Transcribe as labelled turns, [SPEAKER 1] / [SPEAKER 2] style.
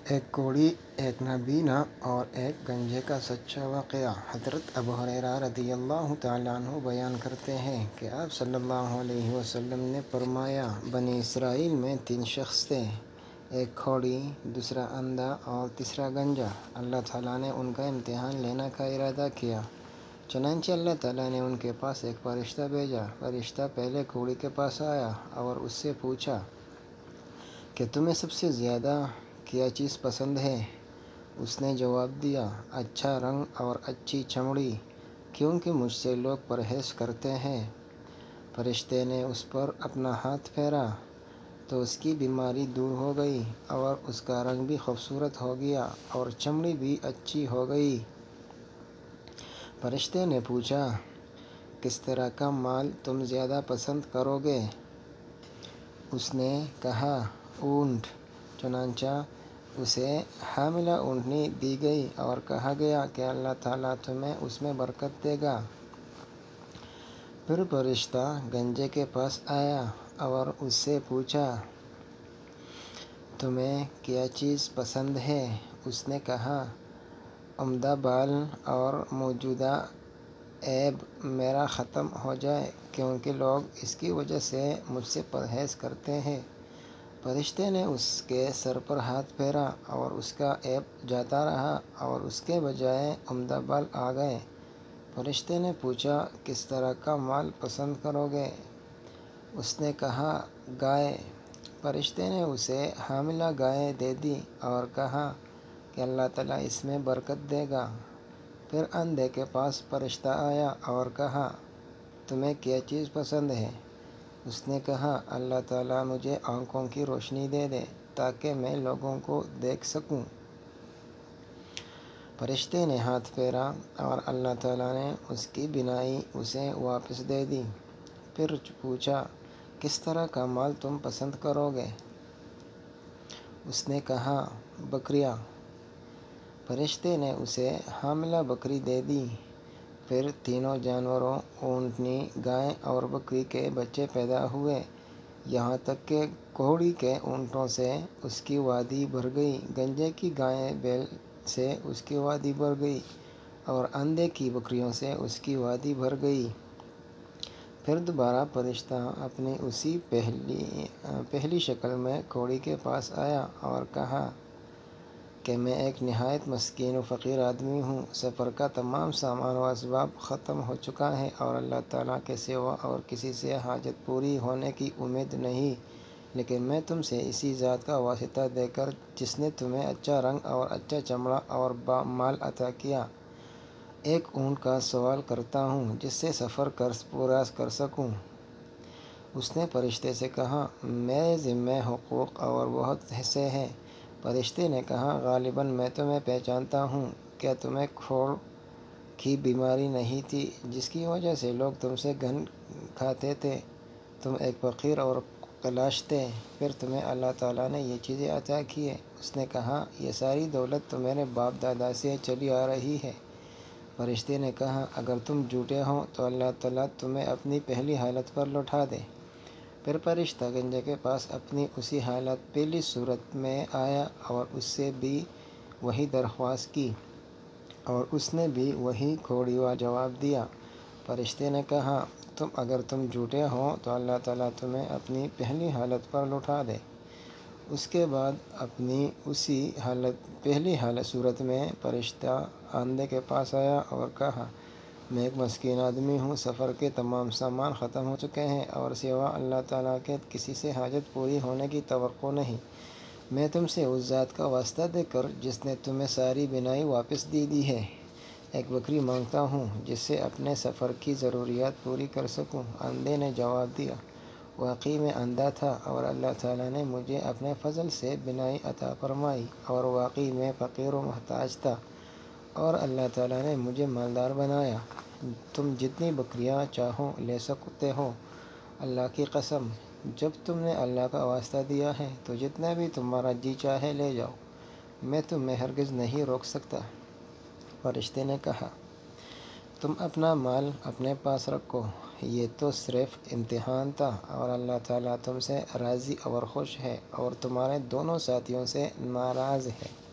[SPEAKER 1] ایک کوڑی، ایک نابینا اور ایک گنجے کا سچا واقعہ۔ حضرت ابو ہریرہ رضی اللہ تعالیٰ عنہ بیان کرتے ہیں کہ آپ صلی اللہ علیہ وسلم نے فرمایا، بنی اسرائیل میں 3 شخص تھے، ایک کوڑی، دوسرا اندھا اور تیسرا گنجا۔ اللہ تعالیٰ نے ان کا امتحان لینے کا ارادہ کیا، چنانچہ اللہ تعالیٰ نے ان کے پاس ایک فرشتہ بھیجا۔ فرشتہ پہلے کوڑی کے پاس آیا اور اس سے پوچھا کہ تمہیں سب سے زیادہ کیا چیز پسند ہے؟ اس نے جواب دیا، اچھا رنگ اور اچھی چمڑی، کیونکہ مجھ سے لوگ پرہیز کرتے ہیں۔ فرشتے نے اس پر اپنا ہاتھ پھیرا تو اس کی بیماری دور ہو گئی اور اس کا رنگ بھی خوبصورت ہو گیا اور چمڑی بھی اچھی ہو گئی۔ فرشتے نے پوچھا، کس طرح کا مال تم زیادہ پسند کرو گے؟ اس نے کہا، اونٹ۔ چنانچہ اسے حاملہ اونٹنی دی گئی اور کہا گیا کہ اللہ تعالیٰ تمہیں اس میں برکت دے گا۔ پھر فرشتہ گنجے کے پاس آیا اور اس سے پوچھا، تمہیں کیا چیز پسند ہے؟ اس نے کہا، عمدہ بال اور موجودہ عیب میرا ختم ہو جائے، کیونکہ لوگ اس کی وجہ سے مجھ سے پرہیز کرتے ہیں۔ فرشتے نے اس کے سر پر ہاتھ پھیرا اور اس کا عیب جاتا رہا اور اس کے بجائے عمدہ بال آ گئے۔ فرشتے نے پوچھا، کس طرح کا مال پسند کرو گے؟ اس نے کہا، گائے۔ فرشتے نے اسے حاملہ گائے دے دی اور کہا کہ اللہ تعالیٰ اس میں برکت دے گا۔ پھر اندھے کے پاس فرشتہ آیا اور کہا، تمہیں کیا چیز پسند ہے؟ اس نے کہا، اللہ تعالیٰ مجھے آنکھوں کی روشنی دے دے تاکہ میں لوگوں کو دیکھ سکوں۔ فرشتے نے ہاتھ پھیرا اور اللہ تعالیٰ نے اس کی بینائی اسے واپس دے دی۔ پھر پوچھا، کس طرح کا مال تم پسند کرو گے؟ اس نے کہا، بکریاں۔ فرشتے نے اسے حاملہ بکری دے دی۔ پھر تینوں جانوروں، اونٹنی، گائے اور بکری کے بچے پیدا ہوئے، یہاں تک کہ کوڑی کے اونٹوں سے اس کی وادی بھر گئی، گنجے کی گائے بیل سے اس کی وادی بھر گئی اور اندھے کی بکریوں سے اس کی وادی بھر گئی۔ پھر دوبارہ فرشتہ اپنی اسی پہلی شکل میں کوڑی کے پاس آیا اور کہا کہ میں ایک نہایت مسکین و فقیر آدمی ہوں، سفر کا تمام سامان و اسباب ختم ہو چکا ہے اور اللہ تعالیٰ کے سوا اور کسی سے حاجت پوری ہونے کی امید نہیں، لیکن میں تم سے اسی ذات کا واسطہ دے کر جس نے تمہیں اچھا رنگ اور اچھا چمڑا اور مال عطا کیا، ایک اونٹ کا سوال کرتا ہوں جس سے سفر پورا کر سکوں۔ اس نے فرشتے سے کہا، میرے ذمہ حقوق اور بہت سے ہیں۔ فرشتے نے کہا، غالباً میں تمہیں پہچانتا ہوں، کیا تمہیں کھوڑ کی بیماری نہیں تھی جس کی وجہ سے لوگ تم سے گھن کھاتے تھے؟ تم ایک فقیر اور کلاش تھے، پھر تمہیں اللہ تعالیٰ نے یہ چیزیں عطا کی ہیں۔ اس نے کہا، یہ ساری دولت تو میرے باپ دادا سے چلی آ رہی ہے۔ فرشتے نے کہا، اگر تم جھوٹے ہو تو اللہ تعالیٰ تمہیں اپنی پہلی حالت پر لوٹا دے۔ پھر فرشتہ گنجے کے پاس اپنی اسی حالت پہلی صورت میں آیا اور اس سے بھی وہی درخواست کی اور اس نے بھی وہی کھوڑیوا جواب دیا۔ فرشتے نے کہا، اگر تم جھوٹے ہو تو اللہ تعالیٰ تمہیں اپنی پہلی حالت پر لوٹا دے۔ اس کے بعد اپنی اسی پہلی صورت میں فرشتہ اندھے کے پاس آیا اور کہا، میں ایک مسکین آدمی ہوں، سفر کے تمام سامان ختم ہو چکے ہیں اور سوا اللہ تعالیٰ کے کسی سے حاجت پوری ہونے کی توقع نہیں۔ میں تم سے اس ذات کا واسطہ دے کر جس نے تمہیں ساری بینائی واپس دے دی ہے، ایک بکری مانگتا ہوں جس سے اپنے سفر کی ضروریات پوری کر سکوں۔ اندھے نے جواب دیا، واقعی میں اندھا تھا اور اللہ تعالیٰ نے مجھے اپنے فضل سے بینائی عطا فرمائی، اور واقعی میں فقیر و محتاج تھا اور اللہ تعالیٰ نے مجھے مالدار بنایا۔ تم جتنی بکریاں چاہو لے سکتے ہو، اللہ کی قسم، جب تم نے اللہ کا واسطہ دیا ہے تو جتنا بھی تمہارا جی چاہے لے جاؤ، میں تمہیں ہرگز نہیں روک سکتا۔ فرشتے نے کہا، تم اپنا مال اپنے پاس رکھو، یہ تو صرف امتحان تھا اور اللہ تعالیٰ تم سے راضی اور خوش ہے اور تمہارے دونوں ساتھیوں سے ناراض ہے۔